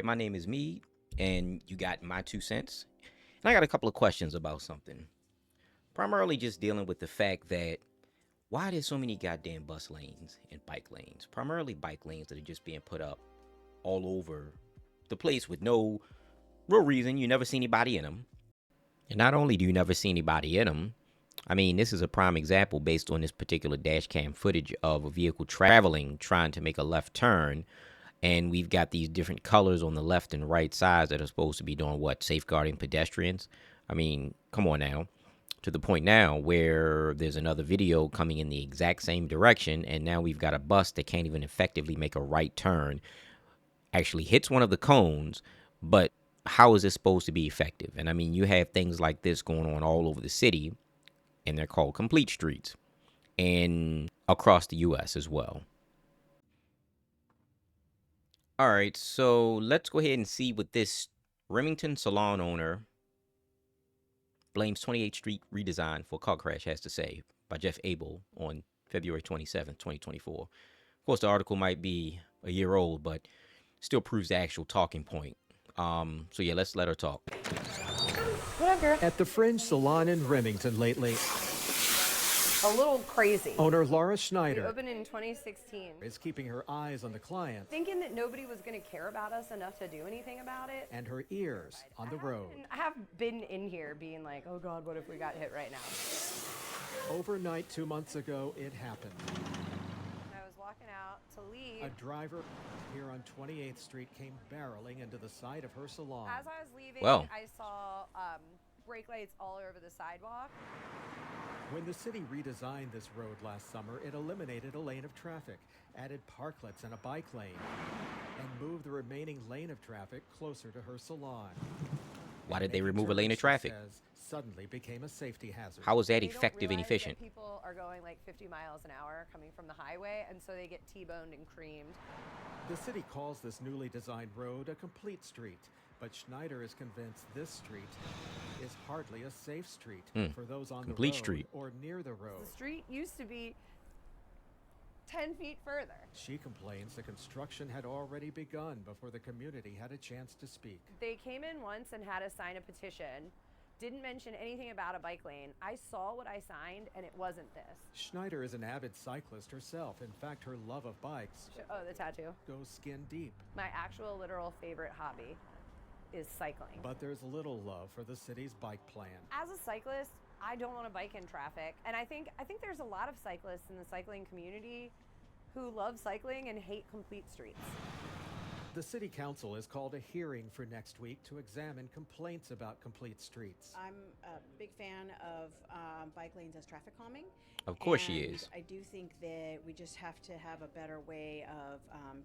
right, my name is Mead, and you got my 2 cents. And I got a couple of questions about something. Primarily just dealing with the fact that why there's so many goddamn bus lanes and bike lanes. Primarily bike lanes that are just being put up all over the place with no real reason. You never see anybody in them. And not only do you never see anybody in them, I mean, this is a prime example based on this particular dash cam footage of a vehicle traveling, trying to make a left turn. And we've got these different colors on the left and right sides that are supposed to be doing what? Safeguarding pedestrians. I mean, come on now. To the point now where there's another video coming in the exact same direction, and now we've got a bus that can't even effectively make a right turn, actually hits one of the cones, but how is this supposed to be effective? And I mean, you have things like this going on all over the city, and they're called complete streets, and across the US as well. All right, so let's go ahead and see what this Remington salon owner blames 28th Street redesign for car crash has to say by Jeff Abel on February 27th, 2024. Of course, the article might be a year old, but still proves the actual talking point. So yeah, let's let her talk. Whatever. At the Fringe Salon in Remington lately, A little crazy. owner Laura We Schneider opened in 2016, is keeping her eyes on the client thinking that nobody was going to care about us enough to do anything about it. and her ears on the road. I have been in here being like, oh God, what if we got hit right now? Overnight 2 months ago, it happened. I was walking out to leave. A driver here on 28th Street came barreling into the side of her salon. As I was leaving, Well. I saw brake lights all over the sidewalk. When the city redesigned this road last summer, it eliminated a lane of traffic, added parklets and a bike lane, and moved the remaining lane of traffic closer to her salon. Why did they Making remove a lane turns, of she traffic? says, suddenly became a safety hazard. How is that They don't effective and realize that efficient? people are going like 50 miles an hour coming from the highway, and so they get T-boned and creamed. The city calls this newly designed road a complete street, but Schneider is convinced this street is hardly a safe street for those on Complete the road street. or near the road. The street used to be 10 feet further. She complains the construction had already begun before the community had a chance to speak. They came in once and had us sign a petition, didn't mention anything about a bike lane. I saw what I signed, and it wasn't this. Schneider is an avid cyclist herself. In fact, her love of bikes Oh, the tattoo. goes skin deep. My actual literal favorite hobby is cycling. But there's little love for the city's bike plan. As a cyclist, I don't want to bike in traffic, and I think there's a lot of cyclists in the cycling community who love cycling and hate complete streets. The city council has called a hearing for next week to examine complaints about complete streets. I'm a big fan of bike lanes as traffic calming. Of course she And is. I do think that we just have to have a better way of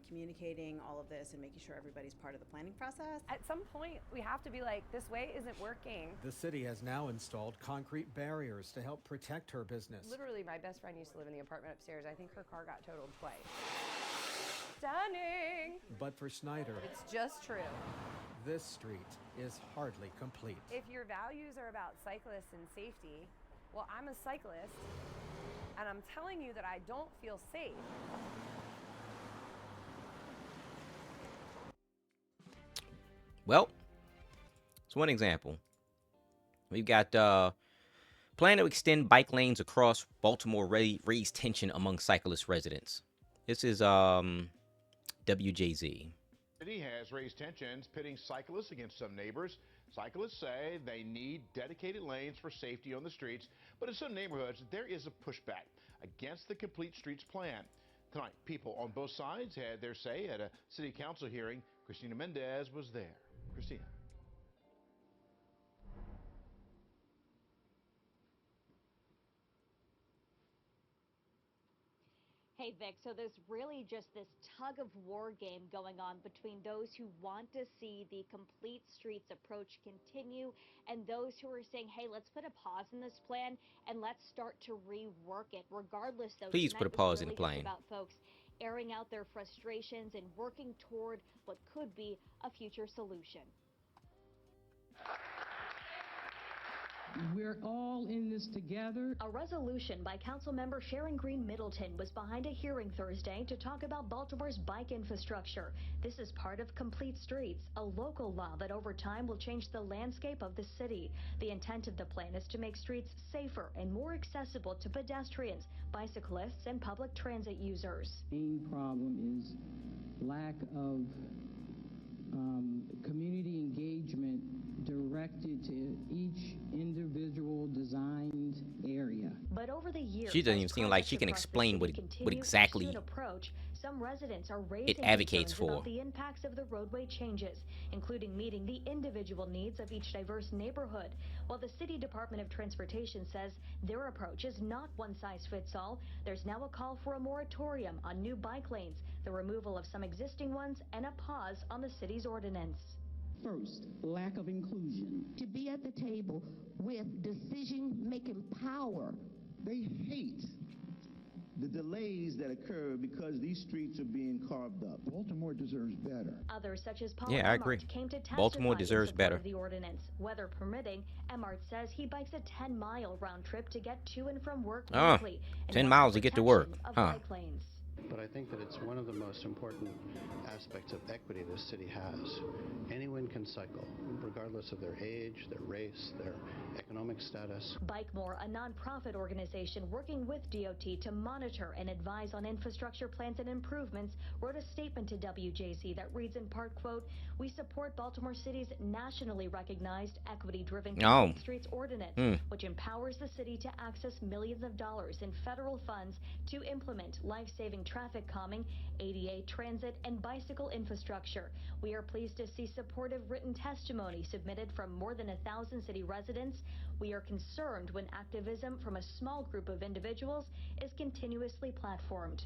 communicating all of this and making sure everybody's part of the planning process. At some point, we have to be like, this way isn't working. The city has now installed concrete barriers to help protect her business. Literally, my best friend used to live in the apartment upstairs. I think her car got totaled twice. Stunning! But for Schneider, It's just true. this street is hardly complete. If your values are about cyclists and safety, well, I'm a cyclist, and I'm telling you that I don't feel safe. Well, it's one example. We've got plan to extend bike lanes across Baltimore raise tension among cyclist residents. This is WJZ. City has raised tensions pitting cyclists against some neighbors. Cyclists say they need dedicated lanes for safety on the streets, but in some neighborhoods there is a pushback against the complete streets plan. Tonight, people on both sides had their say at a city council hearing. Christina Mendez was there. Christina. Hey, Vic, so there's really just this tug of war game going on between those who want to see the complete streets approach continue and those who are saying, hey, let's put a pause in this plan and let's start to rework it. Regardless, though, Please put a tonight was pause in the really just plan. about folks airing out their frustrations and working toward what could be a future solution. We're all in this together. A resolution by Councilmember Sharon Green Middleton was behind a hearing Thursday to talk about Baltimore's bike infrastructure. This is part of Complete Streets, a local law that over time will change the landscape of the city. The intent of the plan is to make streets safer and more accessible to pedestrians, bicyclists, and public transit users. The main problem is lack of community engagement directed to each individual designed area. But over the years, She doesn't even seem like she can explain what exactly approach, some residents are it raising advocates concerns about for. the impacts of the roadway changes, including meeting the individual needs of each diverse neighborhood. While the City Department of Transportation says their approach is not one size fits all, there's now a call for a moratorium on new bike lanes, the removal of some existing ones, and a pause on the city's ordinance. First, lack of inclusion. To be at the table with decision-making power. They hate the delays that occur because these streets are being carved up. Baltimore deserves better. Others, such as Paul Yeah, I agree. Emart, came to testify Baltimore in deserves support better. of the ordinance. Weather permitting, Emart says he bikes a 10-mile round trip to get to and from work weekly. 10 miles to get to work, Of huh? bike lanes. But I think that it's one of the most important aspects of equity this city has. Anyone can cycle, regardless of their age, their race, their economic status. Bike More, a nonprofit organization working with DOT to monitor and advise on infrastructure plans and improvements, wrote a statement to WJZ that reads in part, quote, "We support Baltimore City's nationally recognized equity-driven Complete Streets Ordinance, which empowers the city to access millions of dollars in federal funds to implement life-saving traffic calming, ADA transit, and bicycle infrastructure. We are pleased to see supportive written testimony submitted from more than 1,000 city residents. We are concerned when activism from a small group of individuals is continuously platformed."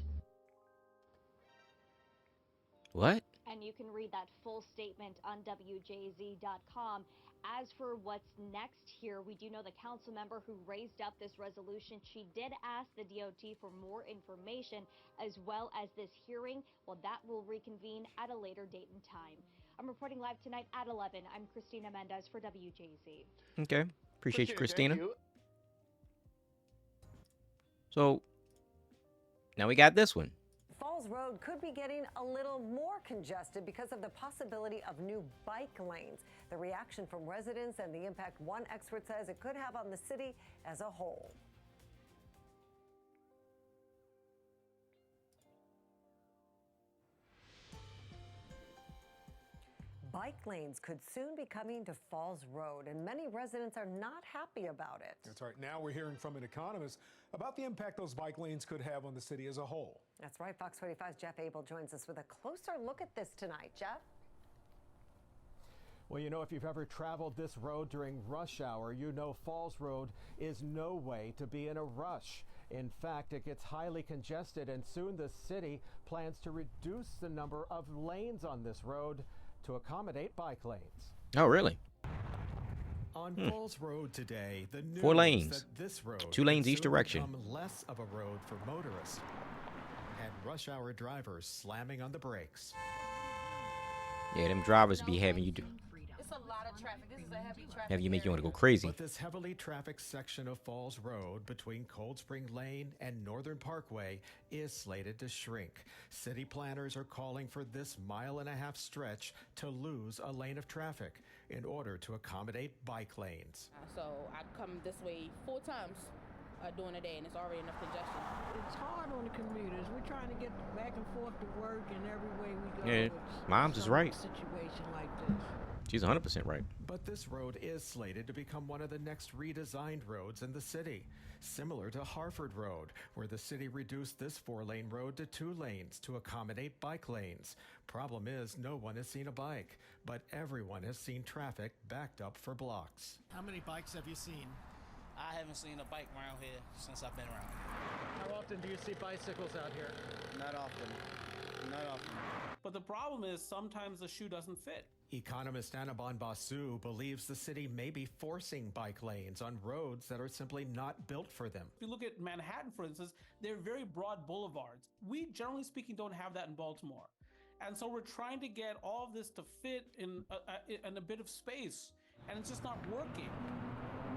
What? And you can read that full statement on WJZ.com. As for what's next here, we do know the council member who raised up this resolution, she did ask the DOT for more information as well as this hearing. Well, that will reconvene at a later date and time. I'm reporting live tonight at 11. I'm Christina Mendez for WJZ. Okay. Appreciate you, Christina. Thank you. So now we got this one. Falls Road could be getting a little more congested because of the possibility of new bike lanes. The reaction from residents and the impact one expert says it could have on the city as a whole. Bike lanes could soon be coming to Falls Road, and many residents are not happy about it. That's right. Now we're hearing from an economist about the impact those bike lanes could have on the city as a whole. That's right. Fox 45's Jeff Abel joins us with a closer look at this tonight. Jeff? Well, you know, if you've ever traveled this road during rush hour, you know Falls Road is no way to be in a rush. In fact, it gets highly congested, and soon the city plans to reduce the number of lanes on this road to accommodate bike lanes. Oh, really? On Falls Road today, the news 4 lanes. that this road 2 lanes could each soon direction. become less of a road for motorists, and rush hour drivers slamming on the brakes. Yeah, them drivers be having you do. It's a lot of traffic. This is a heavy traffic. Have you make you want to go crazy. But this heavily trafficked section of Falls Road between Cold Spring Lane and Northern Parkway is slated to shrink. City planners are calling for this 1.5 mile stretch to lose a lane of traffic in order to accommodate bike lanes. So I come this way 4 times during the day, and it's already enough congestion. It's hard on the commuters. We're trying to get back and forth to work, and every way we go. Yeah, Mom's is right. Situation like this. She's 100% right. But this road is slated to become one of the next redesigned roads in the city, similar to Harford Road, where the city reduced this 4-lane road to 2 lanes to accommodate bike lanes. Problem is, no one has seen a bike, but everyone has seen traffic backed up for blocks. How many bikes have you seen? I haven't seen a bike around here since I've been around. How often do you see bicycles out here? Not often. Not often. But the problem is sometimes the shoe doesn't fit. Economist Anaban Basu believes the city may be forcing bike lanes on roads that are simply not built for them. If you look at Manhattan, for instance, they're very broad boulevards. We, generally speaking, don't have that in Baltimore. And so we're trying to get all of this to fit in a bit of space, and it's just not working.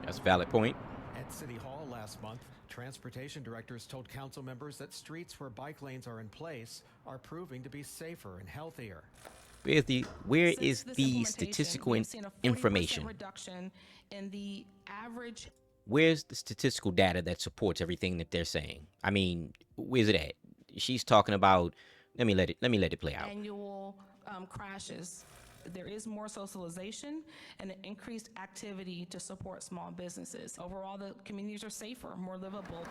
That's a valid point. At City Hall last month, transportation directors told council members that streets where bike lanes are in place are proving to be safer and healthier. Where is the statistical information? Reduction in the average. Where's the statistical data that supports everything that they're saying? I mean, where's it at? She's talking about. Let me let it play out. Annual crashes. There is more socialization and an increased activity to support small businesses. Overall, the communities are safer, more livable.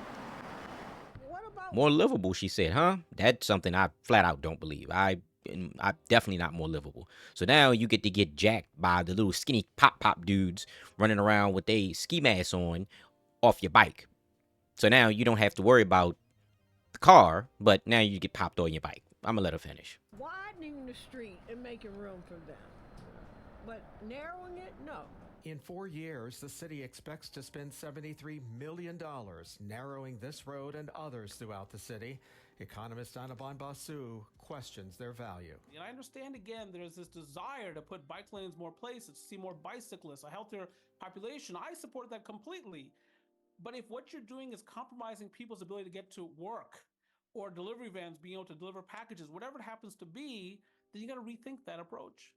More livable, she said, huh? That's something I flat out don't believe. I'm definitely not more livable. So now you get to get jacked by the little skinny pop dudes running around with a ski mask on off your bike. So now you don't have to worry about the car, but now you get popped on your bike. I'm gonna let her finish. Widening the street and making room for them, but narrowing it, no. In 4 years, the city expects to spend $73 million narrowing this road and others throughout the city. Economist Anaban Basu questions their value. And I understand, again, there's this desire to put bike lanes more places, to see more bicyclists, a healthier population. I support that completely. But if what you're doing is compromising people's ability to get to work, or delivery vans being able to deliver packages, whatever it happens to be, then you got to rethink that approach.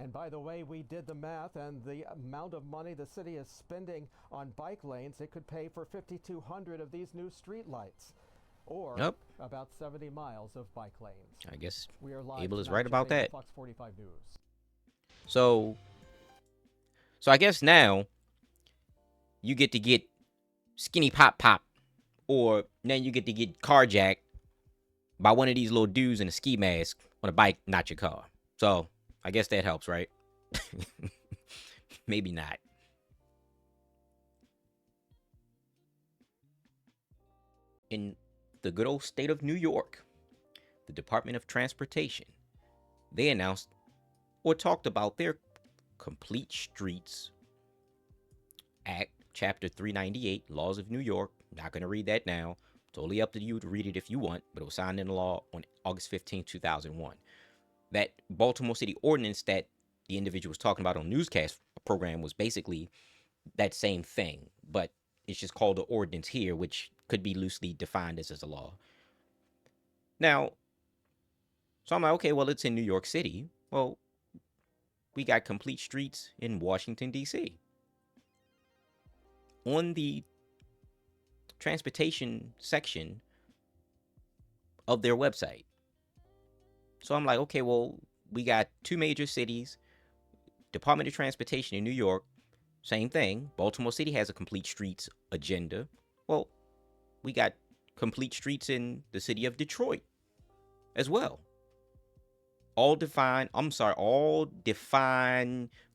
And by the way, we did the math, and the amount of money the city is spending on bike lanes, it could pay for 5,200 of these new street lights, or about 70 miles of bike lanes. I guess we are live Abel is right about that. Fox 45 News. So I guess now you get to get skinny pop, or now you get to get carjacked by one of these little dudes in a ski mask on a bike, not your car. So I guess that helps, right? Maybe not. In the good old state of New York, the Department of Transportation, they announced or talked about their Complete Streets Act, Chapter 398, Laws of New York. Not going to read that now. Totally up to you to read it if you want, but it was signed into law on August 15, 2001. That Baltimore City ordinance that the individual was talking about on newscast program was basically that same thing, but it's just called the ordinance here, which could be loosely defined as a law. Now, so I'm like, okay, well, it's in New York City. Well, we got Complete Streets in Washington, D.C. On the transportation section of their website. So I'm like, okay, well, we got two major cities, Department of Transportation in New York, same thing. Baltimore City has a Complete Streets agenda. Well, we got Complete Streets in the city of Detroit as well. All define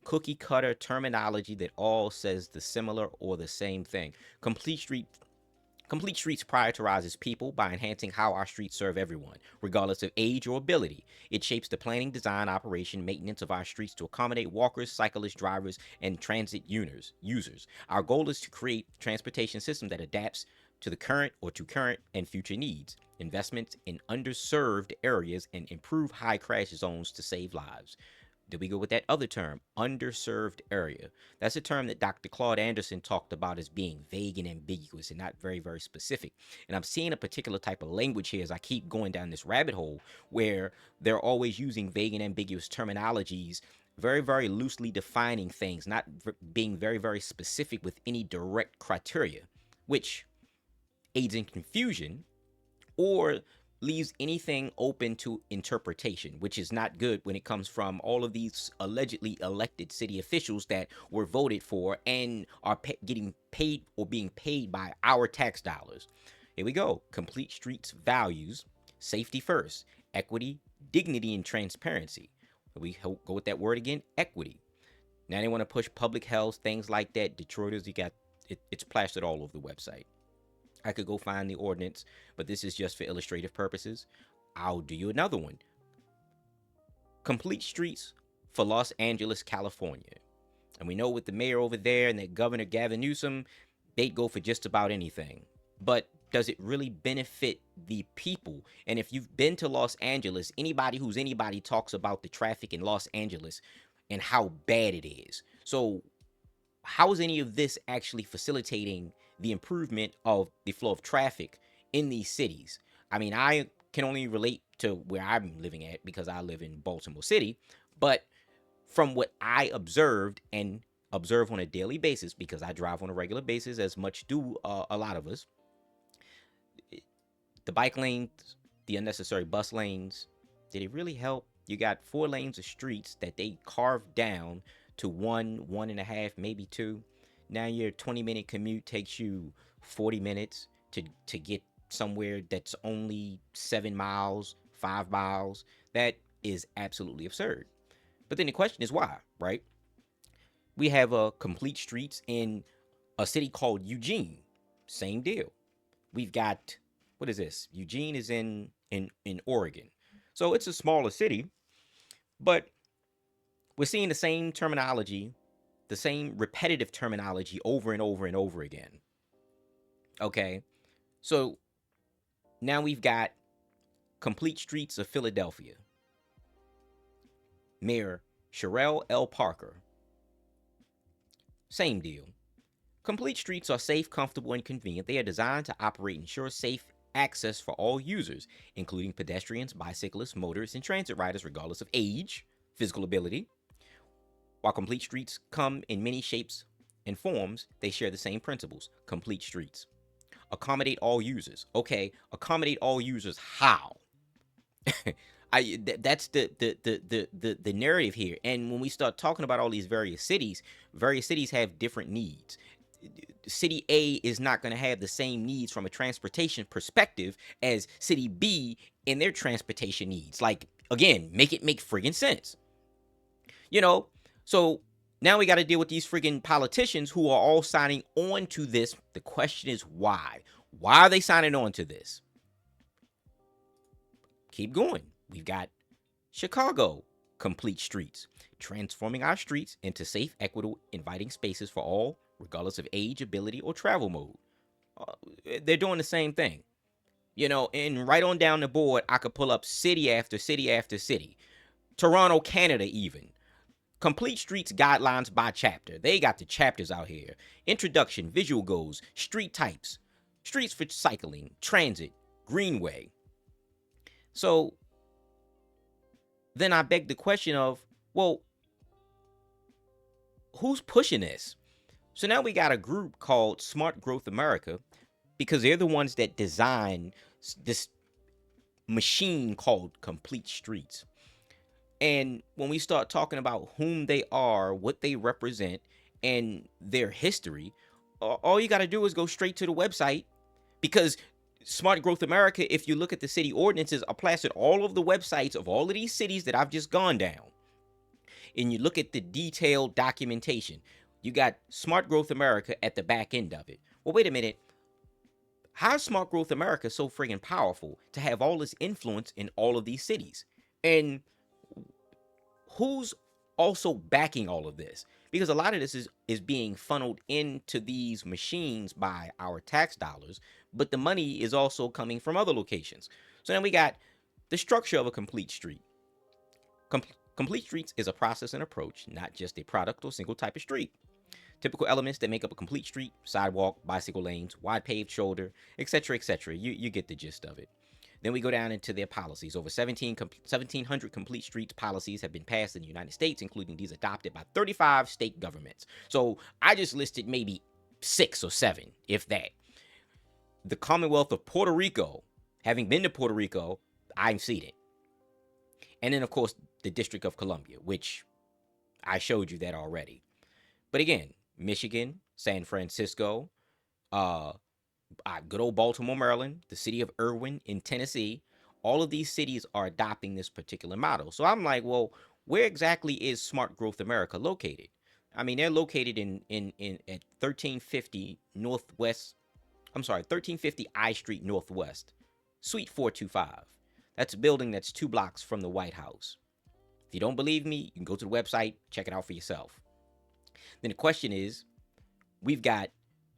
cookie cutter terminology that all says the similar or the same thing. Complete Streets prioritizes people by enhancing how our streets serve everyone, regardless of age or ability. It shapes the planning, design, operation, maintenance of our streets to accommodate walkers, cyclists, drivers, and transit users. Our goal is to create a transportation system that adapts to the current and future needs, investments in underserved areas, and improve high crash zones to save lives. Did we go with that other term, underserved area? That's a term that Dr. Claude Anderson talked about as being vague and ambiguous and not very, very specific. And I'm seeing a particular type of language here as I keep going down this rabbit hole where they're always using vague and ambiguous terminologies, very, very loosely defining things, not being very, very specific with any direct criteria, which aids in confusion or leaves anything open to interpretation, which is not good when it comes from all of these allegedly elected city officials that were voted for and are getting paid or being paid by our tax dollars. Here we go. Complete Streets values safety first, equity, dignity, and transparency. We go with that word again, equity. Now they want to push public health, things like that. Detroiters, it's plastered all over the website. I could go find the ordinance, but this is just for illustrative purposes. I'll do you another one. Complete Streets for Los Angeles, California. And we know with the mayor over there and the governor Gavin Newsom, they'd go for just about anything. But does it really benefit the people? And if you've been to Los Angeles, anybody talks about the traffic in Los Angeles and how bad it is. So how is any of this actually facilitating the improvement of the flow of traffic in these cities? I mean, I can only relate to where I'm living at because I live in Baltimore City, but from what I observed and observe on a daily basis, because I drive on a regular basis, as much do a lot of us, the bike lanes, the unnecessary bus lanes, did it really help? You got 4 lanes of streets that they carved down to 1.5, maybe 2. Now your 20-minute commute takes you 40 minutes to get somewhere that's only 7 miles, 5 miles. That is absolutely absurd. But then the question is why, right? We have complete streets in a city called Eugene. Same deal. We've got, what is this? Eugene is in Oregon. So it's a smaller city, but we're seeing the same terminology, the same repetitive terminology over and over and over again. Okay. So now we've got complete streets of Philadelphia. Mayor Sherrell L. Parker. Same deal. Complete streets are safe, comfortable, and convenient. They are designed to operate and ensure safe access for all users, including pedestrians, bicyclists, motorists, and transit riders, regardless of age, physical ability. While complete streets come in many shapes and forms, they share the same principles. Complete streets. Accommodate all users. Okay, accommodate all users how? That's the narrative here. And when we start talking about all these various cities have different needs. City A is not going to have the same needs from a transportation perspective as City B in their transportation needs. Like, again, make it make friggin' sense. You know, so now we got to deal with these friggin' politicians who are all signing on to this. The question is why? Why are they signing on to this? Keep going. We've got Chicago, complete streets, transforming our streets into safe, equitable, inviting spaces for all, regardless of age, ability, or travel mode. They're doing the same thing. You know, and right on down the board, I could pull up city after city after city. Toronto, Canada, even. Complete streets guidelines by chapter. They got the chapters out here. Introduction, visual goals, street types, streets for cycling, transit, greenway. So then I beg the question of, well, who's pushing this? So now we got a group called Smart Growth America, because they're the ones that design this machine called Complete Streets. And when we start talking about whom they are, what they represent, and their history, all you got to do is go straight to the website, because Smart Growth America, if you look at the city ordinances, are plastered all of the websites of all of these cities that I've just gone down. And you look at the detailed documentation. You got Smart Growth America at the back end of it. Well, wait a minute. How is Smart Growth America so friggin' powerful to have all this influence in all of these cities? And who's also backing all of this? Because a lot of this is being funneled into these machines by our tax dollars, but the money is also coming from other locations. So then we got the structure of a complete street. Complete streets is a process and approach, not just a product or single type of street. Typical elements that make up a complete street: sidewalk, bicycle lanes, wide paved shoulder, etc., etc. You get the gist of it. Then we go down into their policies. Over 1,700 complete streets policies have been passed in the United States, including these adopted by 35 state governments. So I just listed maybe 6 or 7, if that. The Commonwealth of Puerto Rico, having been to Puerto Rico, I've seen it. And then, of course, the District of Columbia, which I showed you that already. But again, Michigan, San Francisco, good old Baltimore, Maryland, the city of Irwin in Tennessee, all of these cities are adopting this particular model. So I'm like, well, where exactly is Smart Growth America located? I mean, they're located in at 1350 Northwest. I'm sorry, 1350 I Street Northwest, Suite 425. That's a building that's 2 blocks from the White House. If you don't believe me, you can go to the website, check it out for yourself. Then the question is, we've got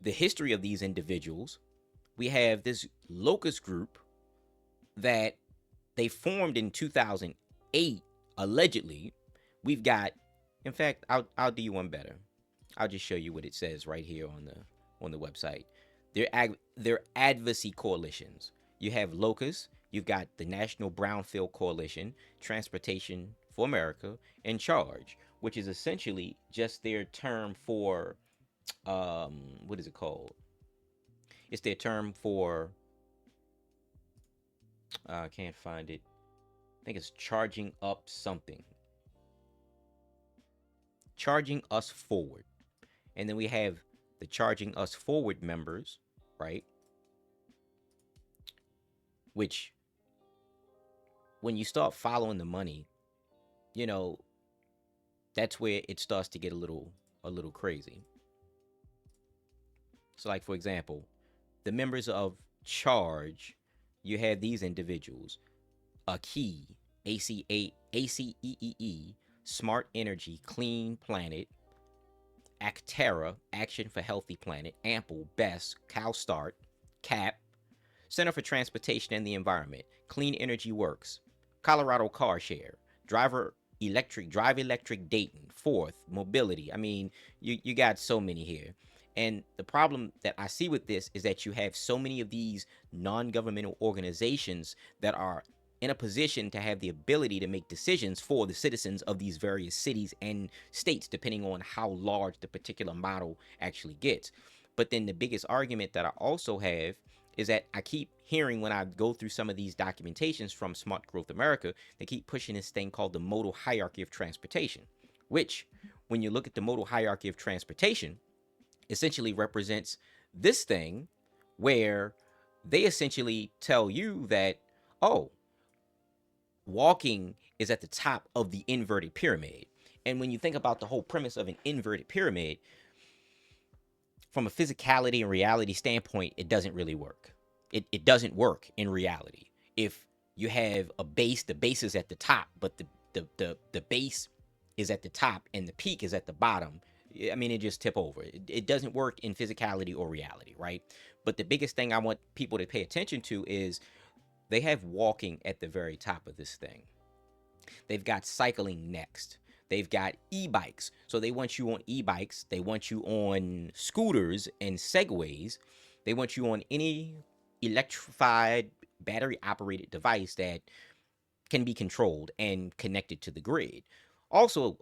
the history of these individuals. We have this locus group that they formed in 2008, allegedly. We've got In fact, I'll do you one better. I'll just show you what it says right here on the website. They're advocacy coalitions. You have Locust, you've got the National Brownfield Coalition, Transportation for America, and Charge, which is essentially just their term for what is it called? It's their term for I can't find it. I think it's charging up something. Charging us forward. And then we have the charging us forward members, right? Which when you start following the money, you know, that's where it starts to get a little crazy. So like for example, the members of Charge, you have these individuals: a key, ACEEE, Smart Energy, Clean Planet, Actera, Action for Healthy Planet, Ample, BEST, CalStart, CAP, Center for Transportation and the Environment, Clean Energy Works, Colorado Car Share, Drive Electric Dayton, Fourth, Mobility. I mean, you got so many here. And the problem that I see with this is that you have so many of these non-governmental organizations that are in a position to have the ability to make decisions for the citizens of these various cities and states, depending on how large the particular model actually gets. But then the biggest argument that I also have is that I keep hearing when I go through some of these documentations from Smart Growth America, they keep pushing this thing called the modal hierarchy of transportation, which when you look at the modal hierarchy of transportation, essentially represents this thing where they essentially tell you that, oh, walking is at the top of the inverted pyramid. And when you think about the whole premise of an inverted pyramid, from a physicality and reality standpoint, it doesn't really work. It doesn't work in reality. If you have a base, the base is at the top, but the base is at the top and the peak is at the bottom. I mean, it just tip over. It doesn't work in physicality or reality, right? But the biggest thing I want people to pay attention to is they have walking at the very top of this thing. They've got cycling next. They've got e-bikes. So they want you on e-bikes. They want you on scooters and segways. They want you on any electrified, battery-operated device that can be controlled and connected to the grid. Also,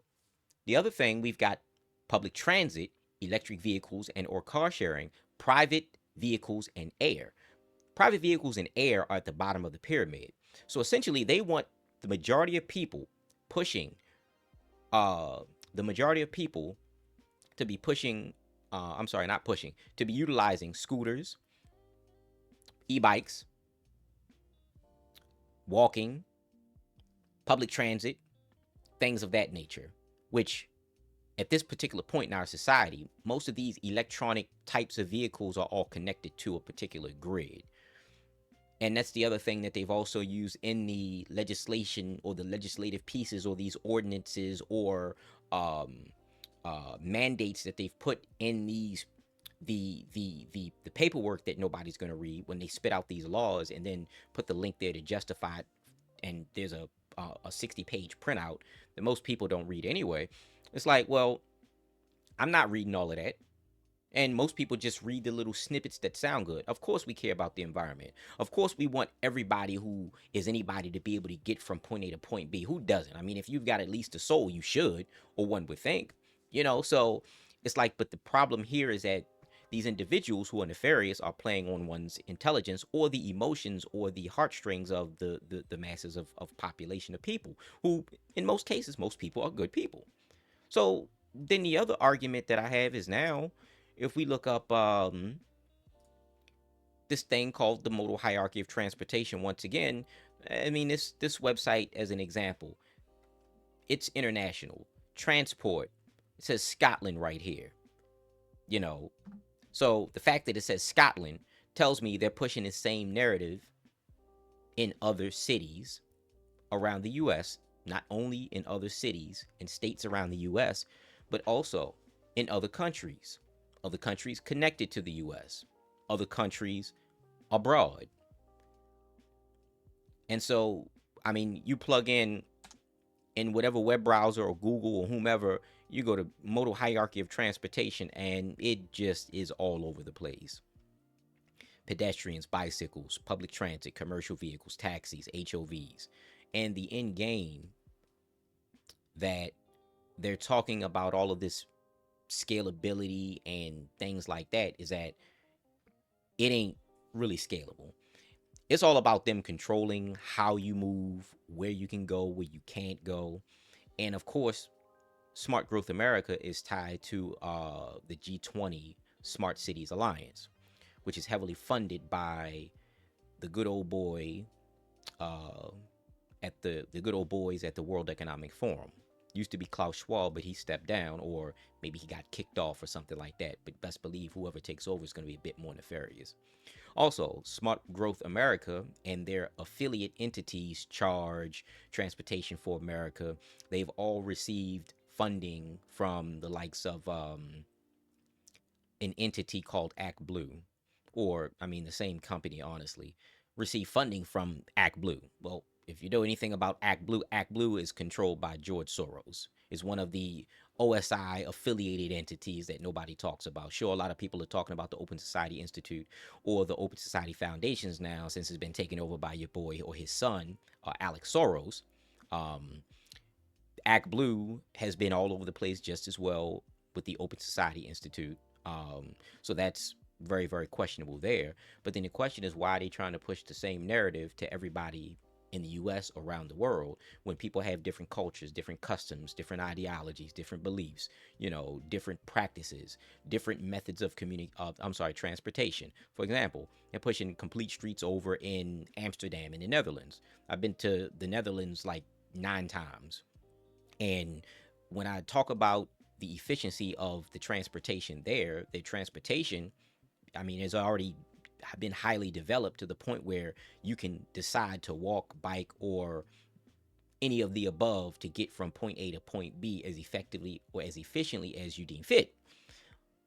the other thing, we've got public transit, electric vehicles and or car sharing, private vehicles and air. Private vehicles and air are at the bottom of the pyramid. So essentially, they want the majority of people pushing, to be pushing, to be utilizing scooters, e-bikes, walking, public transit, things of that nature, which at this particular point in our society, most of these electronic types of vehicles are all connected to a particular grid. And that's the other thing that they've also used in the legislation or the legislative pieces or these ordinances or mandates that they've put in these the paperwork that nobody's going to read when they spit out these laws and then put the link there to justify it. And there's a 60-page printout that most people don't read anyway. It's like, well, I'm not reading all of that. And most people just read the little snippets that sound good. Of course we care about the environment. Of course we want everybody who is anybody to be able to get from point A to point B. Who doesn't? I mean, if you've got at least a soul, you should, or one would think. You know, so it's like, but the problem here is that these individuals who are nefarious are playing on one's intelligence or the emotions or the heartstrings of the masses of population of people who, in most cases, most people are good people. So then the other argument that I have is now, if we look up this thing called the modal hierarchy of transportation, once again, I mean, this website as an example, it's international. Transport, it says Scotland right here. You know, so the fact that it says Scotland tells me they're pushing the same narrative in other cities around the U.S., not only in other cities and states around the U.S., but also in other countries connected to the U.S., other countries abroad. And so, I mean, you plug in in whatever web browser or Google or whomever, you go to modal hierarchy of transportation, and it just is all over the place. Pedestrians, bicycles, public transit, commercial vehicles, taxis, HOVs. And the end game that they're talking about all of this scalability and things like that is that it ain't really scalable. It's all about them controlling how you move, where you can go, where you can't go. And of course, Smart Growth America is tied to the G20 Smart Cities Alliance, which is heavily funded by the good old boy at the good old boys at the World Economic Forum. Used to be Klaus Schwab, but he stepped down, or maybe he got kicked off or something like that. But best believe whoever takes over is going to be a bit more nefarious. Also, Smart Growth America and their affiliate entities, Charge, Transportation for America, they've all received funding from the likes of an entity called Act Blue, or I mean the same company, honestly, received funding from Act Blue. Well, if you know anything about Act Blue is controlled by George Soros. It's one of the OSI affiliated entities that nobody talks about. Sure, a lot of people are talking about the Open Society Institute or the Open Society Foundations now, since it's been taken over by your boy or his son, Alex Soros. Act Blue has been all over the place just as well with the Open Society Institute. So that's very, very questionable there. But then the question is, why are they trying to push the same narrative to everybody in the US, around the world, when people have different cultures, different customs, different ideologies, different beliefs, different practices, different methods of transportation. For example, they're pushing complete streets over in Amsterdam in the Netherlands. I've been to the Netherlands like 9 times. And when I talk about the efficiency of the transportation there, the transportation, I mean, is already been highly developed to the point where you can decide to walk, bike, or any of the above to get from point A to point B as effectively or as efficiently as you deem fit.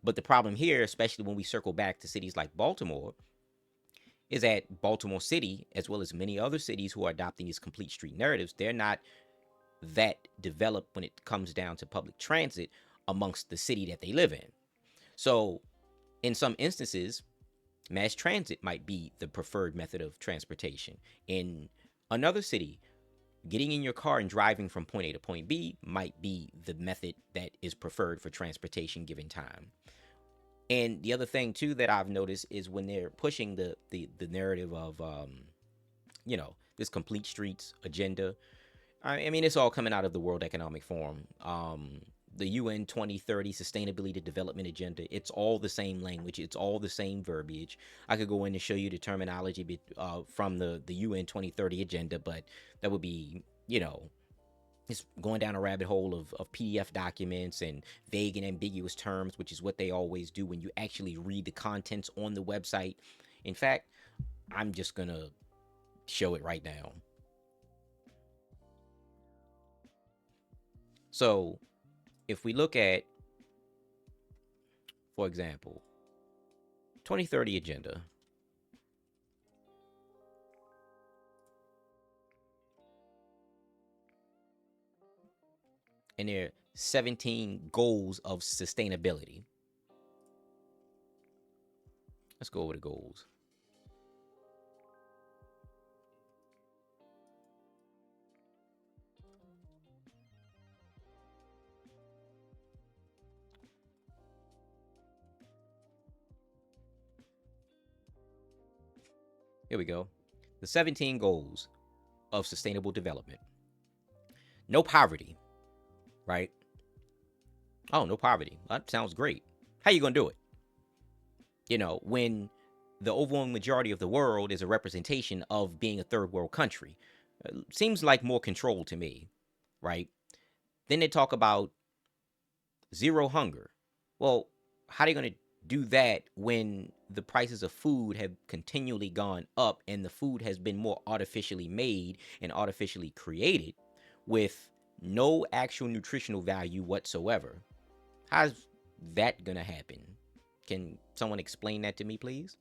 But the problem here, especially when we circle back to cities like Baltimore, is that Baltimore City, as well as many other cities who are adopting these complete street narratives, they're not that developed when it comes down to public transit amongst the city that they live in. So in some instances, mass transit might be the preferred method of transportation. In another city, getting in your car and driving from point A to point B might be the method that is preferred for transportation given time. And the other thing too that I've noticed is when they're pushing the narrative of this complete streets agenda. I mean, it's all coming out of the World Economic Forum. The UN 2030 Sustainability Development Agenda, it's all the same language. It's all the same verbiage. I could go in and show you the terminology from the UN 2030 agenda, but that would be, it's going down a rabbit hole of PDF documents and vague and ambiguous terms, which is what they always do when you actually read the contents on the website. In fact, I'm just going to show it right now. So if we look at, for example, 2030 agenda, and there are 17 goals of sustainability. Let's go over the goals. Here we go. The 17 goals of sustainable development. No poverty, right? Oh, no poverty. That sounds great. How you going to do it? When the overwhelming majority of the world is a representation of being a third world country. Seems like more control to me, right? Then they talk about zero hunger. Well, how are you going to do that when the prices of food have continually gone up and the food has been more artificially made and artificially created with no actual nutritional value whatsoever? How's that gonna happen? Can someone explain that to me, please?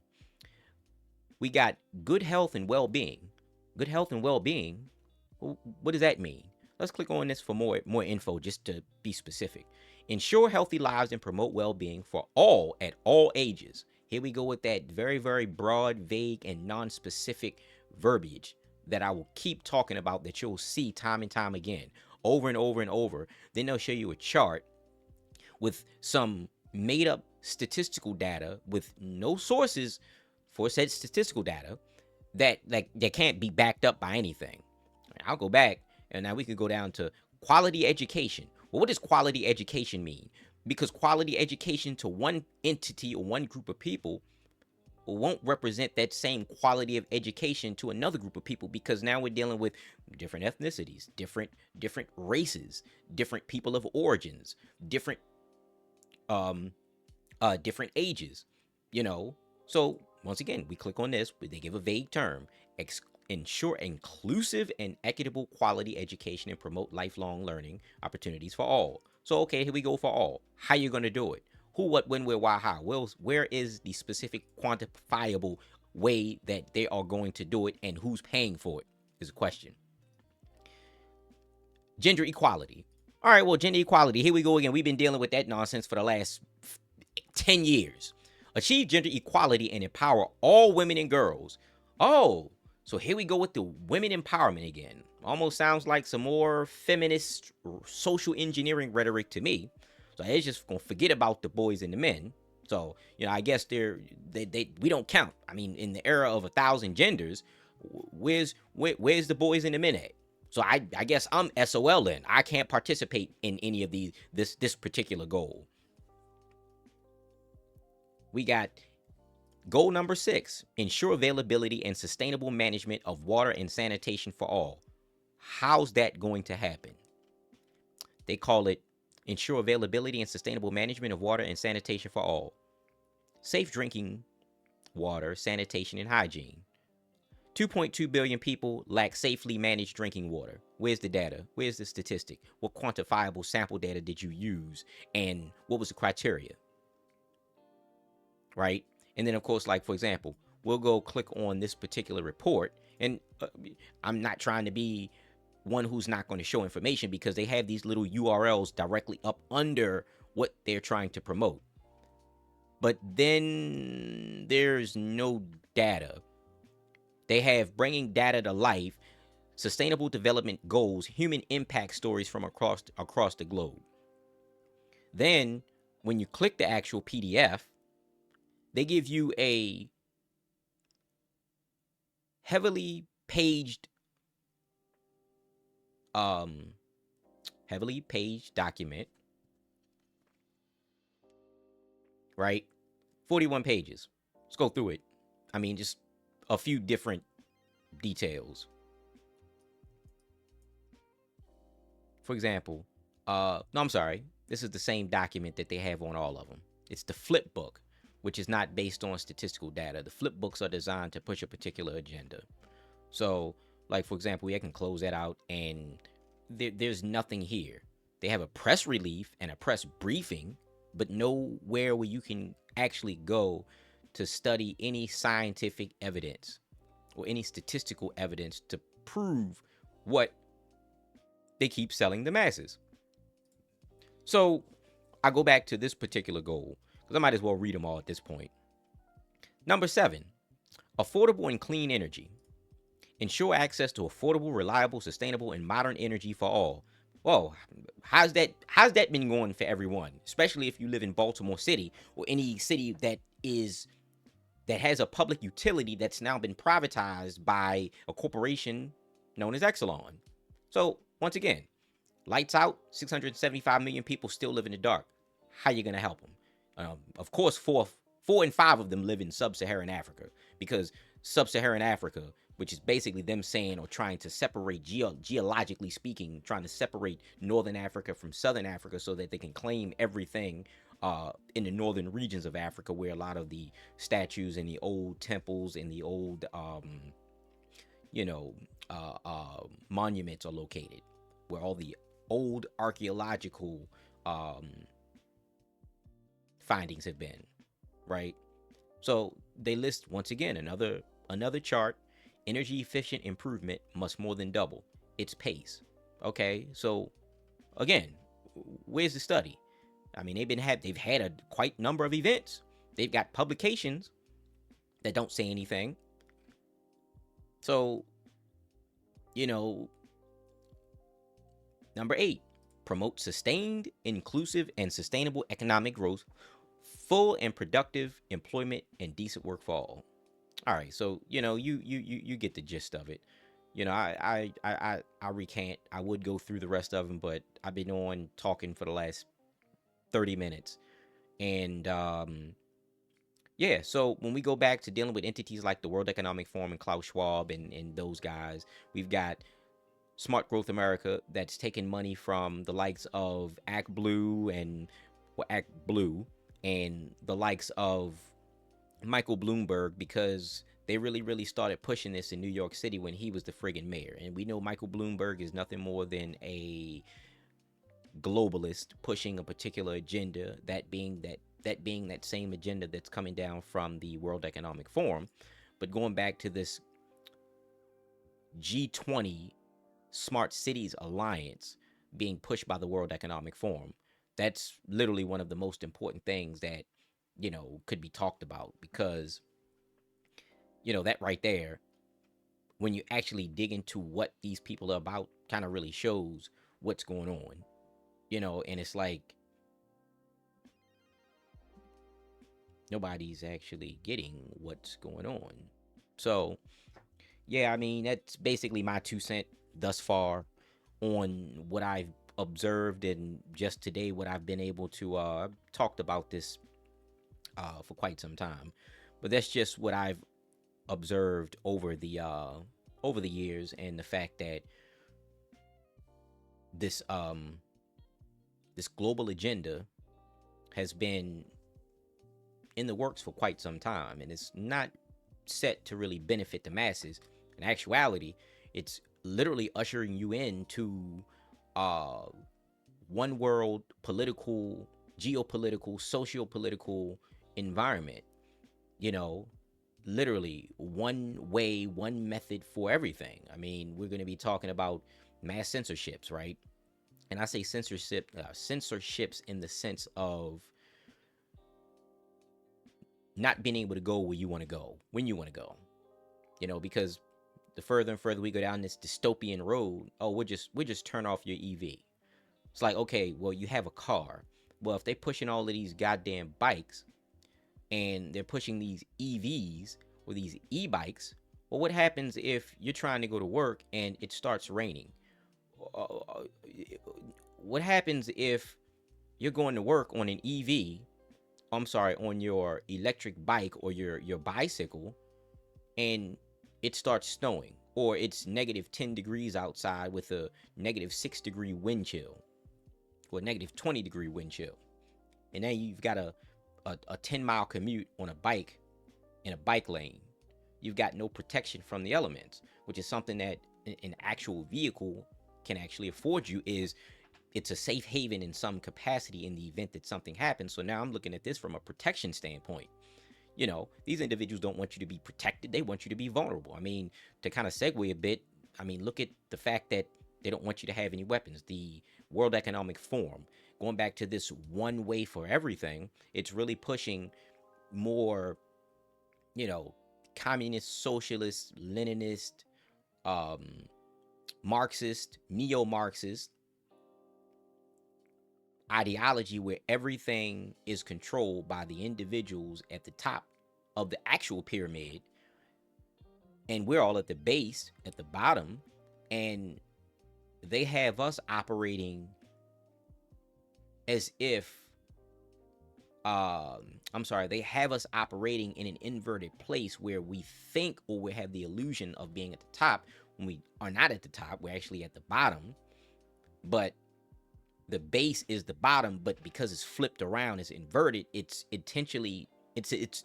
We got good health and well-being. Good health and well-being, what does that mean? Let's click on this for more info, just to be specific. Ensure healthy lives and promote well-being for all at all ages. Here we go with that very, very broad, vague, and non-specific verbiage that I will keep talking about, that you'll see time and time again, over and over and over. Then they'll show you a chart with some made-up statistical data with no sources for said statistical data that can't be backed up by anything. I'll go back, and now we can go down to quality education. Well, what does quality education mean? Because quality education to one entity or one group of people won't represent that same quality of education to another group of people, because now we're dealing with different ethnicities, different races, different people of origins, different different ages, you know. So once again, we click on this, they give a vague term: ensure inclusive and equitable quality education and promote lifelong learning opportunities for all. So okay, here we go for all. How you going to do it? Who, what, when, where, why, how? Well, where is the specific quantifiable way that they are going to do it, and who's paying for it is a question. Gender equality. All right, well, gender equality, here we go again. We've been dealing with that nonsense for the last 10 years. Achieve gender equality and empower all women and girls. Oh, so here we go with the women empowerment again. Almost sounds like some more feminist social engineering rhetoric to me. So it's just gonna forget about the boys and the men. So, you know, I guess we don't count. I mean, in the era of 1,000 genders, where's the boys and the men at? So I guess I'm SOL then. I can't participate in any of this particular goal. We got goal number 6, ensure availability and sustainable management of water and sanitation for all. How's that going to happen? They call it ensure availability and sustainable management of water and sanitation for all. Safe drinking water, sanitation, and hygiene. 2.2 billion people lack safely managed drinking water. Where's the data? Where's the statistic? What quantifiable sample data did you use? And what was the criteria? Right? And then, of course, like, for example, we'll go click on this particular report. And I'm not trying to be one who's not going to show information, because they have these little URLs directly up under what they're trying to promote. But then there's no data. They have bringing data to life, sustainable development goals, human impact stories from across the globe. Then when you click the actual PDF, they give you a heavily paged document, right? 41 pages. Let's go through it. I mean, just a few different details. For example, no, I'm sorry. This is the same document that they have on all of them. It's the flip book, which is not based on statistical data. The flip books are designed to push a particular agenda. So, like, for example, I can close that out, and there's nothing here. They have a press release and a press briefing, but nowhere where you can actually go to study any scientific evidence or any statistical evidence to prove what they keep selling the masses. So I go back to this particular goal, because I might as well read them all at this point. Number 7, affordable and clean energy. Ensure access to affordable, reliable, sustainable, and modern energy for all. Whoa, how's that been going for everyone? Especially if you live in Baltimore City, or any city that has a public utility that's now been privatized by a corporation known as Exelon. So once again, lights out, 675 million people still live in the dark. How you gonna help them? Of course, 4 and 5 of them live in sub-Saharan Africa, because sub-Saharan Africa, which is basically them saying, or trying to separate, geologically speaking, trying to separate Northern Africa from Southern Africa so that they can claim everything in the northern regions of Africa, where a lot of the statues and the old temples and the old, monuments are located, where all the old archaeological findings have been, right? So they list, once again, another chart. Energy efficient improvement must more than double its pace. Okay, so again, where's the study? I mean, they've had a quite number of events. They've got publications that don't say anything. So, you know, number 8, promote sustained, inclusive, and sustainable economic growth, full and productive employment, and decent work for all. All right, so you get the gist of it. I recant. I would go through the rest of them, but I've been on talking for the last 30 minutes, and yeah. So when we go back to dealing with entities like the World Economic Forum and Klaus Schwab and those guys, we've got Smart Growth America that's taking money from the likes of Act Blue and the likes of Michael Bloomberg, because they really started pushing this in New York City when he was the friggin' mayor. And we know Michael Bloomberg is nothing more than a globalist pushing a particular agenda, that being that same agenda that's coming down from the World Economic Forum. But going back to this G20 Smart Cities Alliance being pushed by the World Economic Forum, that's literally one of the most important things that could be talked about, because that right there, when you actually dig into what these people are about, kind of really shows what's going on. And it's like nobody's actually getting what's going on. So yeah, I mean, that's basically my 2 cents thus far on what I've observed, and just today what I've been able to I've talked about this for quite some time, but that's just what I've observed over the years, and the fact that this this global agenda has been in the works for quite some time, and it's not set to really benefit the masses. In actuality, it's literally ushering you into one world political, geopolitical, socio-political environment. Literally one way, one method for everything. I mean, we're going to be talking about mass censorships, right? And I say censorships in the sense of not being able to go where you want to go when you want to go. Because the further and further we go down this dystopian road, we'll just turn off your EV. It's like, okay, well, you have a car. Well, if they're pushing all of these goddamn bikes, and they're pushing these EVs or these e-bikes, well, what happens if you're trying to go to work and it starts raining? What happens if you're going to work on an EV, on your electric bike or your bicycle, and it starts snowing, or it's negative 10 degrees outside with a negative 6 degree wind chill, or a negative 20 degree wind chill, and then you've got a 10-mile commute on a bike in a bike lane. You've got no protection from the elements, which is something that an actual vehicle can actually afford you. It's a safe haven in some capacity in the event that something happens. So now I'm looking at this from a protection standpoint. These individuals don't want you to be protected. They want you to be vulnerable. I mean, to kind of segue a bit, I mean, look at the fact that they don't want you to have any weapons. The World Economic Forum, going back to this one way for everything, it's really pushing more, communist, socialist, Leninist, Marxist, neo-Marxist ideology, where everything is controlled by the individuals at the top of the actual pyramid, and we're all at the base, at the bottom, and they have us operating as if they have us operating in an inverted place where we think, or we have the illusion of being at the top, when we are not at the top. We're actually at the bottom, but the base is the bottom, but because it's flipped around, it's inverted, it's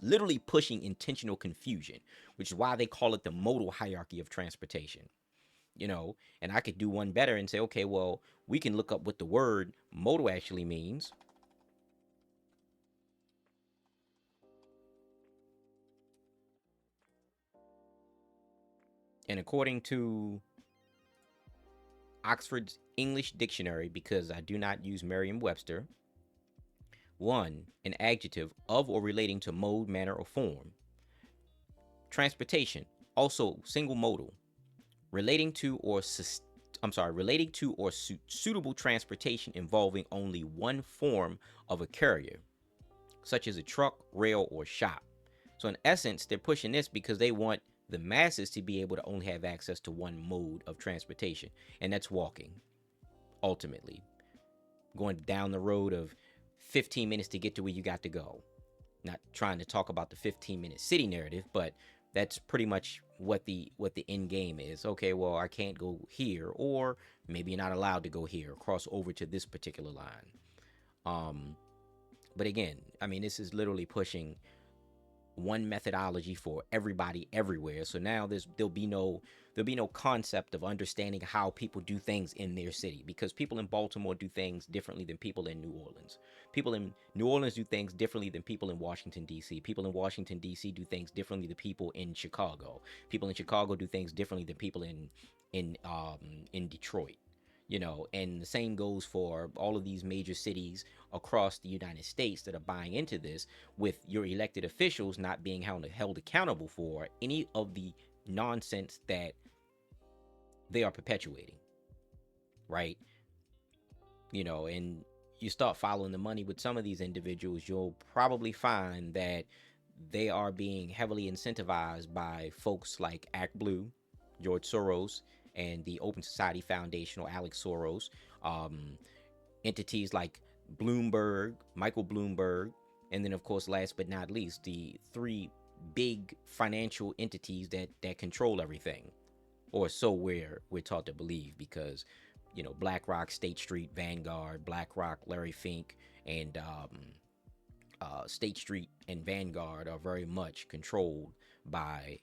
literally pushing intentional confusion, which is why they call it the modal hierarchy of transportation. And I could do one better and say, okay, well, we can look up what the word modal actually means. And according to Oxford's English dictionary, because I do not use Merriam-Webster. 1, an adjective of or relating to mode, manner, or form. Transportation, also single modal, relating to or suitable transportation involving only one form of a carrier, such as a truck, rail, or shop. So in essence, they're pushing this because they want the masses to be able to only have access to one mode of transportation, and that's walking. Ultimately, going down the road of 15 minutes to get to where you got to go. Not trying to talk about the 15-minute city narrative, but that's pretty much what the end game is. Okay, well, I can't go here, or maybe you're not allowed to go here, cross over to this particular line. But again, I mean, this is literally pushing one methodology for everybody everywhere. So now there'll be no concept of understanding how people do things in their city, because people in Baltimore do things differently than people in New Orleans. People in New Orleans do things differently than people in Washington, D.C. People in Washington, D.C. do things differently than people in Chicago. People in Chicago do things differently than people in Detroit. And the same goes for all of these major cities across the United States that are buying into this, with your elected officials not being held accountable for any of the nonsense that they are perpetuating, right? And you start following the money with some of these individuals, you'll probably find that they are being heavily incentivized by folks like Act Blue, George Soros, and the Open Society Foundation, or Alex Soros, entities like Bloomberg, Michael Bloomberg, and then, of course, last but not least, the 3 big financial entities that control everything, or so we're taught to believe, because BlackRock, State Street, Vanguard, BlackRock, Larry Fink, and State Street and Vanguard are very much controlled by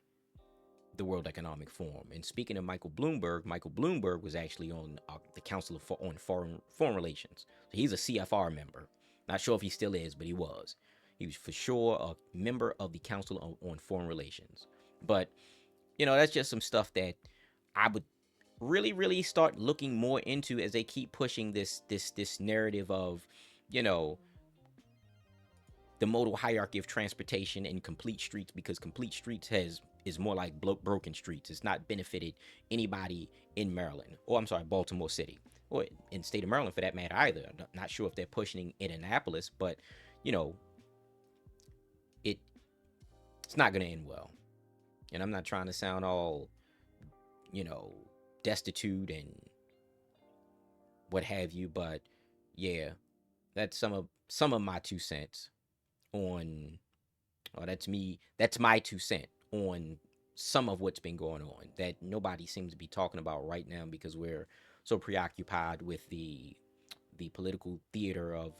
the World Economic Forum. And speaking of Michael Bloomberg was actually on the Council on Foreign Relations. So he's a CFR member. Not sure if he still is, but he was. He was for sure a member of the Council on Foreign Relations. But that's just some stuff that I would really, really start looking more into as they keep pushing this narrative of, the modal hierarchy of transportation and complete streets, because complete streets is more like broken streets. It's not benefited anybody in Maryland, or I'm sorry, Baltimore City, or in the state of Maryland for that matter either. I'm not sure if they're pushing in Annapolis, but it's not going to end well. And I'm not trying to sound all destitute and what have you, but yeah, that's some of my 2 cents on, or that's my 2 cents on some of what's been going on that nobody seems to be talking about right now, because we're so preoccupied with the political theater of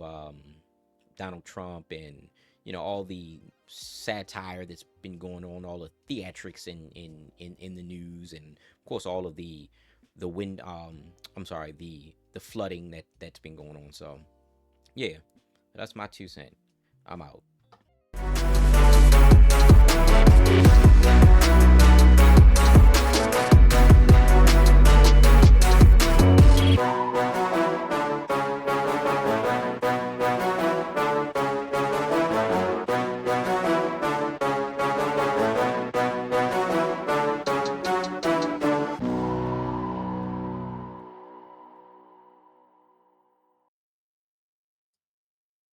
Donald Trump, and all the satire that's been going on, all the theatrics in the news, and of course all of the flooding that's been going on. So yeah, that's my 2 cents. I'm out.